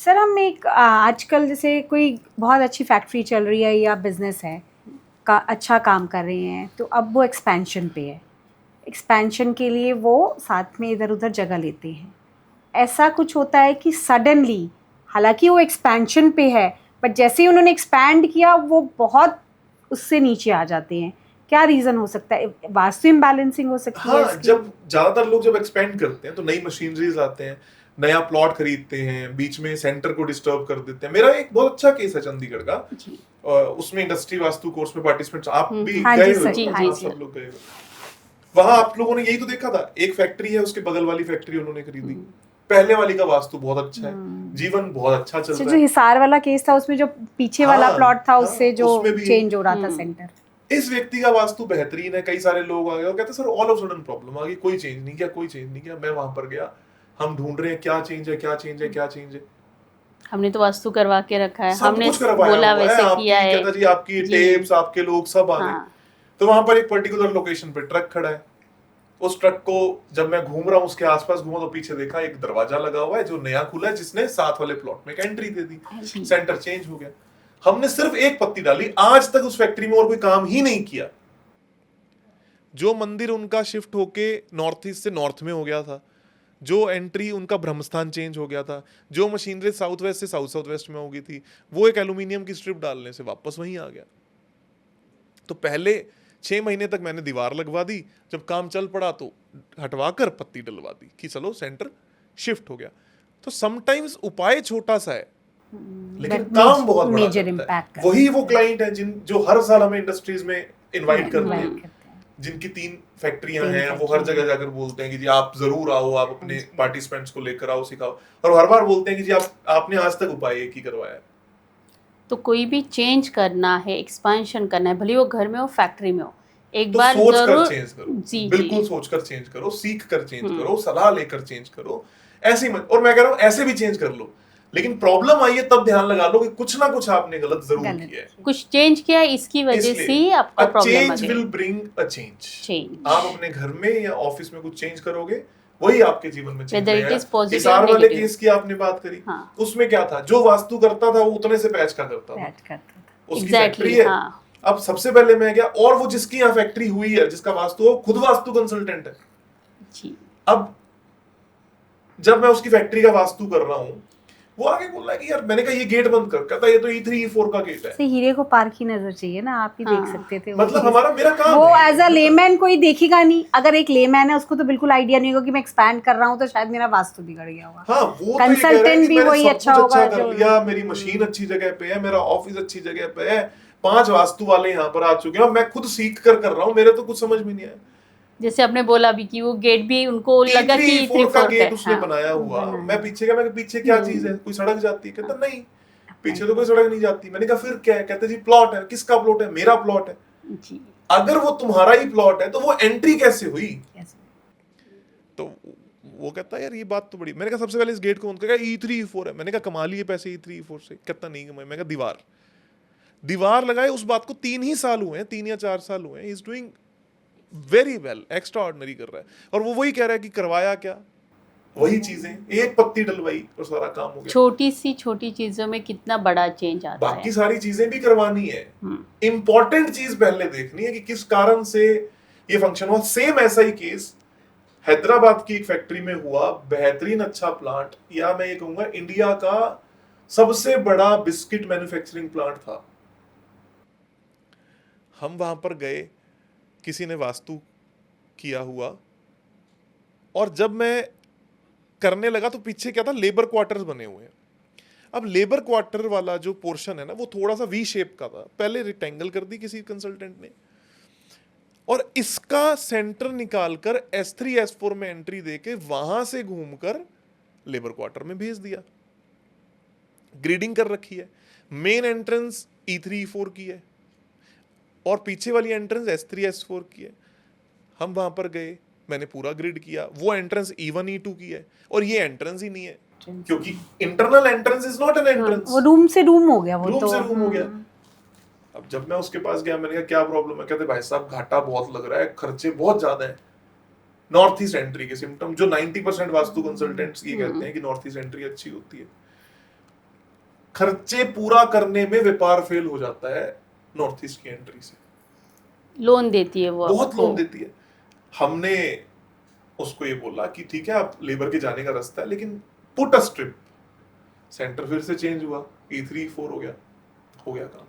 Sir हम एक आजकल जैसे कोई बहुत अच्छी फैक्ट्री चल रही है या बिजनेस है का अच्छा काम कर रहे हैं, तो अब वो एक्सपेंशन पे है। एक्सपेंशन के लिए वो साथ में इधर उधर जगह लेते हैं। ऐसा कुछ होता है कि सडनली, हालांकि वो एक्सपेंशन पे है, बट जैसे ही उन्होंने एक्सपैंड किया वो बहुत उससे नीचे आ जाते हैं। क्या रीज़न हो सकता है? वास्तु इम्बैलेंसिंग हो सकती है हाँ, इसकी? जब ज्यादातर लोग जब एक्सपेंड करते हैं तो नई मशीनरीज आते हैं, नया प्लॉट खरीदते हैं, बीच में सेंटर को डिस्टर्ब कर देते हैं। मेरा एक बहुत अच्छा केस है चंडीगढ़ का, जी। उसमें इंडस्ट्री वास्तु कोर्स में पार्टिसिपेंट्स आप भी हाँ गए जी हो, सर, हाँ आप जी। सब लोग गए हो। वहां आप लोगों ने यही तो देखा था, एक फैक्ट्री है, उसके बगल वाली फैक्ट्री उन्होंने खरीदी। पहले वाली का वास्तु बहुत अच्छा है, जीवन बहुत अच्छा चल सर रहा जो है। हिसार वाला केस था उसमें जो पीछे वाला हाँ प्लॉट था हाँ, उससे जो उसमें भी चेंज हो रहा था सेंटर। इस व्यक्ति का वास्तु बेहतरीन है, कई सारे लोग आ गए और कहते sir all of sudden problem आ गई, कोई चेंज नहीं किया, कोई चेंज नहीं किया। मैं वहां पर गया, हम ढूंढ रहे हैं क्या चेंज है, क्या चेंज है, क्या चेंज है। हमने तो वास्तु करवा के रखा है, सब हमने कुछ करवाया बोला हुआ है, वैसे किया आपकी है कहता जी आपकी जी। टेप्स, आपके लोग सब आ गए। हाँ। तो वहां पर एक पर्टिकुलर लोकेशन पे ट्रक खड़ा है। उस ट्रक को जब मैं घूम रहा हूँ उसके आसपास घूमा तो पीछे देखा एक दरवाजा लगा हुआ है जो नया खुला है, जिसने साथ वाले प्लॉट में एंट्री दे दी। सेंटर चेंज हो गया। हमने सिर्फ एक पत्ती डाली, आज तक उस फैक्ट्री में और कोई काम ही नहीं किया। जो मंदिर उनका शिफ्ट होके नॉर्थ ईस्ट से नॉर्थ में हो गया था, जो एंट्री उनका ब्रह्मस्थान चेंज हो गया था, जो मशीनरी साउथ वेस्ट से साउथ साउथ वेस्ट में हो गई थी, वो एक एल्यूमिनियम की स्ट्रिप डालने से वापस वहीं आ गया। तो पहले 6 महीने तक मैंने दीवार लगवा दी, जब काम चल पड़ा तो हटवाकर पत्ती डलवा दी कि चलो सेंटर शिफ्ट हो गया। तो समटाइम्स उपाय छोटा सा है लेकिन काम बहुत बड़ा करता है। वही वो क्लाइंट है जो हर साल हमें इंडस्ट्रीज में इनवाइट करते हैं, जिनकी 3 फैक्ट्रियां हैं। वो हर जगह जाकर बोलते हैं कि जी आप जरूर आओ, आप अपने पार्टिसिपेंट्स को लेकर आओ, सिखाओ। और हर बार बोलते हैं कि जी आपने आज तक उपाय एक ही करवाया है। तो कोई भी चेंज करना है, एक्सपेंशन करना है, भले वो घर में हो फैक्ट्री में हो, एक तो बार सोच कर जरूर चेंज करो। जी बिल्कुल जी। सोच कर चेंज करो, सीख कर चेंज करो, सलाह लेकर चेंज करो। ऐसे ही मत, और मैं कह रहा हूं ऐसे भी चेंज कर लो, लेकिन प्रॉब्लम आई है तब ध्यान लगा लो कि कुछ ना कुछ आपने गलत जरूर किया है, कुछ चेंज किया है, इसकी वजह से ही आपको प्रॉब्लम आ चेंज गई। Will bring a change. आप अपने घर में या ऑफिस में कुछ चेंज करोगे, वही आपके जीवन में चेंज आएगा। हिसार वाले केस की आपने बात करी, उसमें क्या था, जो वास्तु करता था वो उतने से पैच का करता था, उसकी फैक्ट्री है। अब सबसे पहले मैं गया, और वो जिसकी यहाँ फैक्ट्री हुई है, जिसका वास्तु हो, खुद वास्तु कंसल्टेंट है जी। अब जब मैं उसकी फैक्ट्री का वास्तु कर रहा हूँ, वो आगे बोल रहा है कि यार, मैंने कहा ये गेट बंद कर, कहता ये तो E3 E4 का गेट है। हीरे को पार की नजर चाहिए ना, आप ही देख सकते थे। मतलब हमारा मेरा काम वो एज अ लेमैन कोई देखेगा नहीं। अगर एक लेमैन है उसको तो बिल्कुल आइडिया नहीं होगा कि मैं एक्सपैंड कर रहा हूँ तो शायद मेरा वास्तु बिगड़ गया होगा। हाँ, वो कंसल्टेंट भी वही अच्छा होगा कर लिया, मेरी मशीन अच्छी जगह पे है, मेरा ऑफिस अच्छी जगह पे है, 5 वास्तु वाले यहाँ पर आ चुके हैं, मैं खुद सीख कर रहा हूँ, मेरे तो कुछ समझ में नहीं आया। जैसे आपने बोला भी कि वो गेट भी उनको लगा कि E3 का गेट उसने बनाया हुआ। मैं पीछे गया, मैं पीछे क्या चीज है, कोई सड़क जाती है? कहता नहीं, पीछे तो कोई सड़क नहीं जाती। मैंने कहा फिर क्या है? कहते जी प्लॉट है। किसका प्लॉट है? मेरा प्लॉट है। अगर वो तुम्हारा ही प्लॉट है तो वो एंट्री कैसे हुई? तो वो कहता है यार ये बात तो बड़ी। मैंने कहा सबसे पहले इस गेट को कहा E3 E4 है। मैंने कहा कमा लिए पैसे E3 E4 से। कहता नहीं कमाए। मैं कहा दीवार लगाए, उस बात को 3 ही साल हुए हैं, 3 या 4 साल हुए हैं। Is doing very well, extra ordinary कर रहा है। और वो वही कह रहा है कि करवाया क्या, वही चीजें, एक पत्ती डलवाई और सारा काम हो गया। छोटी चीजों में कितना बड़ा चेंज आता है। बाकी सारी चीजें भी करवानी है, इंपॉर्टेंट चीज पहले देखनी है कि किस कारण से ये फंक्शन हुआ। सेम ऐसा ही केस हैदराबाद की एक फैक्ट्री में हुआ, बेहतरीन अच्छा प्लांट, या मैं ये कहूंगा इंडिया का सबसे बड़ा बिस्किट मैन्युफैक्चरिंग प्लांट था। हम वहां पर गए, किसी ने वास्तु किया हुआ, और जब मैं करने लगा तो पीछे क्या था, लेबर क्वार्टर्स बने हुए हैं। अब लेबर क्वार्टर वाला जो पोर्शन है ना, वो थोड़ा सा वी शेप का था। पहले रेक्टेंगल कर दी किसी कंसल्टेंट ने, और इसका सेंटर निकालकर S3 S4 में एंट्री देके वहां से घूमकर लेबर क्वार्टर में भेज दिया। ग्रिडिंग कर रखी है, मेन एंट्रेंस E3 E4 की है और पीछे वाली एंट्रेंस S3 S4 की है। हम वहां पर गए, मैंने पूरा ग्रिड किया। वो एंट्रेंस E1 E2 की है और ये एंट्रेंस ही नहीं है, क्योंकि internal entrance is not an entrance. वो रूम से रूम हो गया, वो रूम तो से रूम हो गया। अब जब मैं उसके पास गया, मैंने कहा क्या प्रॉब्लम है? कहते भाई साहब घाटा बहुत लग रहा है, खर्चे बहुत ज्यादा है। नॉर्थ ईस्ट एंट्री के सिम्टम जो 90% वास्तु कंसल्टेंट्स ये कहते हैं कि नॉर्थ ईस्ट एंट्री अच्छी होती है। खर्चे पूरा करने में व्यापार फेल हो जाता है नॉर्थ ईस्ट की एंट्री से। लोन देती है वो बहुत आपको। लोन देती है। हमने उसको ये बोला कि ठीक है आप लेबर के जाने का रास्ता है, लेकिन पुट अ स्ट्रिप। सेंटर फिर से चेंज हुआ, E3 E4 हो गया काम।